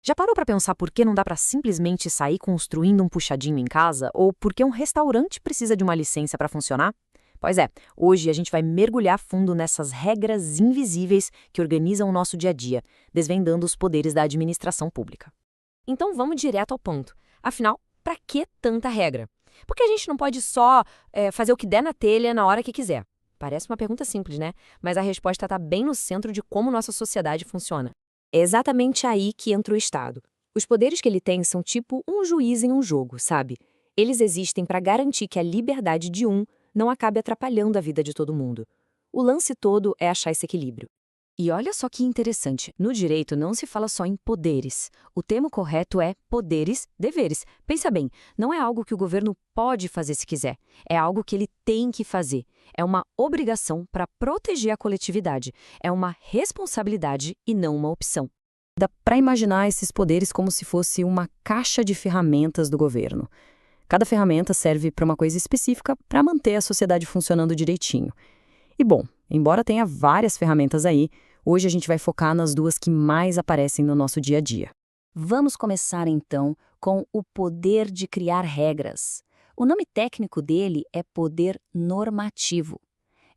Já parou para pensar por que não dá para simplesmente sair construindo um puxadinho em casa ou por que um restaurante precisa de uma licença para funcionar? Pois é, hoje a gente vai mergulhar fundo nessas regras invisíveis que organizam o nosso dia a dia, desvendando os poderes da administração pública. Então vamos direto ao ponto. Afinal, para que tanta regra? Por que a gente não pode só fazer o que der na telha na hora que quiser? Parece uma pergunta simples, né? Mas a resposta está bem no centro de como nossa sociedade funciona. É exatamente aí que entra o Estado. Os poderes que ele tem são tipo um juiz em um jogo, sabe? Eles existem para garantir que a liberdade de um não acabe atrapalhando a vida de todo mundo. O lance todo é achar esse equilíbrio. E olha só que interessante, no direito não se fala só em poderes. O termo correto é poderes, deveres. Pensa bem, não é algo que o governo pode fazer se quiser, é algo que ele tem que fazer. É uma obrigação para proteger a coletividade, é uma responsabilidade e não uma opção. Dá para imaginar esses poderes como se fosse uma caixa de ferramentas do governo. Cada ferramenta serve para uma coisa específica para manter a sociedade funcionando direitinho. E bom, embora tenha várias ferramentas aí, hoje a gente vai focar nas duas que mais aparecem no nosso dia a dia. Vamos começar então com o poder de criar regras. O nome técnico dele é poder normativo.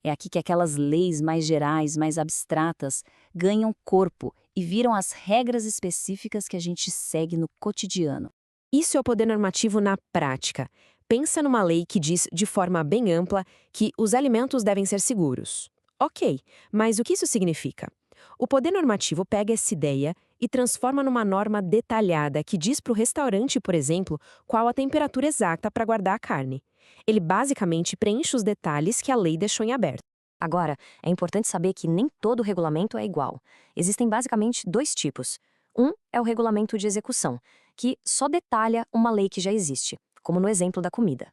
É aqui que aquelas leis mais gerais, mais abstratas, ganham corpo e viram as regras específicas que a gente segue no cotidiano. Isso é o poder normativo na prática. Pensa numa lei que diz de forma bem ampla que os alimentos devem ser seguros. Ok, mas o que isso significa? O poder normativo pega essa ideia e transforma numa norma detalhada que diz para o restaurante, por exemplo, qual a temperatura exata para guardar a carne. Ele basicamente preenche os detalhes que a lei deixou em aberto. Agora, é importante saber que nem todo regulamento é igual. Existem basicamente dois tipos. Um é o regulamento de execução, que só detalha uma lei que já existe, como no exemplo da comida.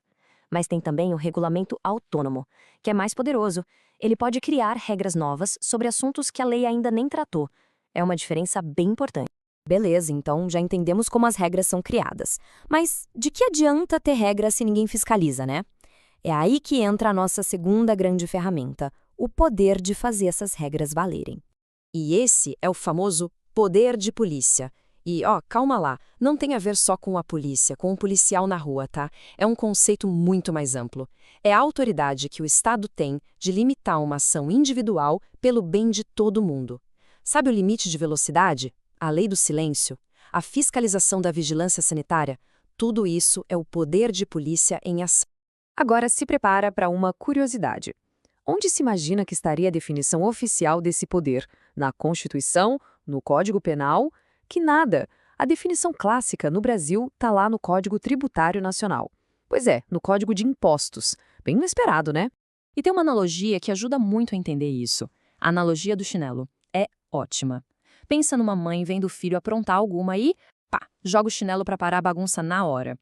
Mas tem também o regulamento autônomo, que é mais poderoso. Ele pode criar regras novas sobre assuntos que a lei ainda nem tratou. É uma diferença bem importante. Beleza, então já entendemos como as regras são criadas. Mas de que adianta ter regras se ninguém fiscaliza, né? É aí que entra a nossa segunda grande ferramenta, o poder de fazer essas regras valerem. E esse é o famoso poder de polícia. E, calma lá, não tem a ver só com a polícia, com um policial na rua, tá? É um conceito muito mais amplo. É a autoridade que o Estado tem de limitar uma ação individual pelo bem de todo mundo. Sabe o limite de velocidade? A lei do silêncio? A fiscalização da vigilância sanitária? Tudo isso é o poder de polícia em ação. Agora se prepara para uma curiosidade. Onde se imagina que estaria a definição oficial desse poder? Na Constituição? No Código Penal? Que nada! A definição clássica no Brasil está lá no Código Tributário Nacional. Pois é, no Código de Impostos. Bem inesperado, né? E tem uma analogia que ajuda muito a entender isso. A analogia do chinelo. É ótima. Pensa numa mãe vendo o filho aprontar alguma e, pá, joga o chinelo para parar a bagunça na hora.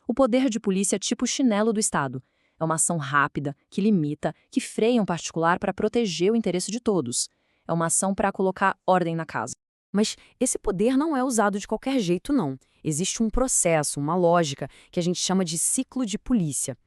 O poder de polícia é tipo o chinelo do Estado. É uma ação rápida, que limita, que freia um particular para proteger o interesse de todos. É uma ação para colocar ordem na casa. Mas esse poder não é usado de qualquer jeito, não. Existe um processo, uma lógica, que a gente chama de ciclo de polícia.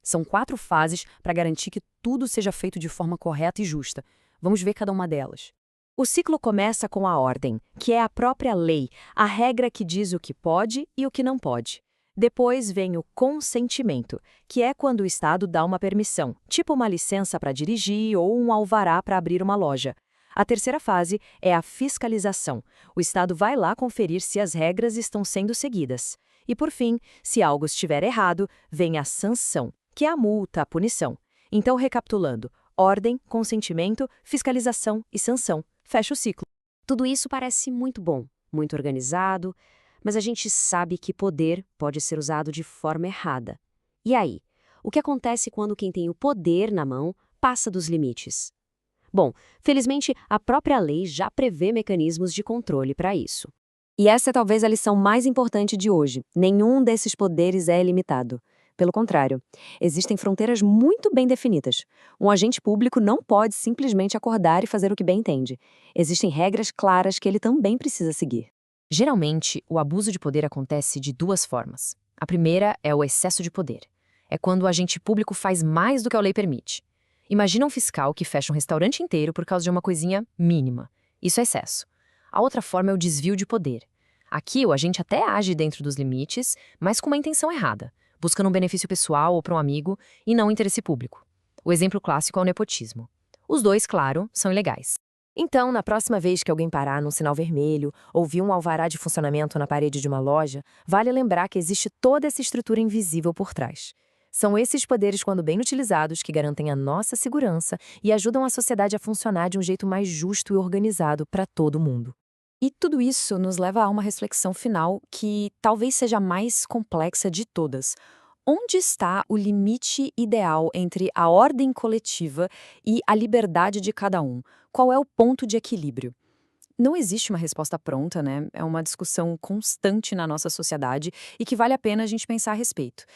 São 4 fases para garantir que tudo seja feito de forma correta e justa. Vamos ver cada uma delas. O ciclo começa com a ordem, que é a própria lei, a regra que diz o que pode e o que não pode. Depois vem o consentimento, que é quando o Estado dá uma permissão, tipo uma licença para dirigir ou um alvará para abrir uma loja. A terceira fase é a fiscalização. O Estado vai lá conferir se as regras estão sendo seguidas. E, por fim, se algo estiver errado, vem a sanção, que é a multa, a punição. Então, recapitulando, ordem, consentimento, fiscalização e sanção. Fecha o ciclo. Tudo isso parece muito bom, muito organizado, mas a gente sabe que poder pode ser usado de forma errada. E aí? O que acontece quando quem tem o poder na mão passa dos limites? Bom, felizmente, a própria lei já prevê mecanismos de controle para isso. E essa é talvez a lição mais importante de hoje. Nenhum desses poderes é ilimitado. Pelo contrário, existem fronteiras muito bem definidas. Um agente público não pode simplesmente acordar e fazer o que bem entende. Existem regras claras que ele também precisa seguir. Geralmente, o abuso de poder acontece de 2 formas. A primeira é o excesso de poder. É quando o agente público faz mais do que a lei permite. Imagina um fiscal que fecha um restaurante inteiro por causa de uma coisinha mínima. Isso é excesso. A outra forma é o desvio de poder. Aqui, o agente até age dentro dos limites, mas com uma intenção errada, buscando um benefício pessoal ou para um amigo e não um interesse público. O exemplo clássico é o nepotismo. Os dois, claro, são ilegais. Então, na próxima vez que alguém parar num sinal vermelho ou vir um alvará de funcionamento na parede de uma loja, vale lembrar que existe toda essa estrutura invisível por trás. São esses poderes, quando bem utilizados, que garantem a nossa segurança e ajudam a sociedade a funcionar de um jeito mais justo e organizado para todo mundo. E tudo isso nos leva a uma reflexão final que talvez seja a mais complexa de todas. Onde está o limite ideal entre a ordem coletiva e a liberdade de cada um? Qual é o ponto de equilíbrio? Não existe uma resposta pronta, né? É uma discussão constante na nossa sociedade e que vale a pena a gente pensar a respeito.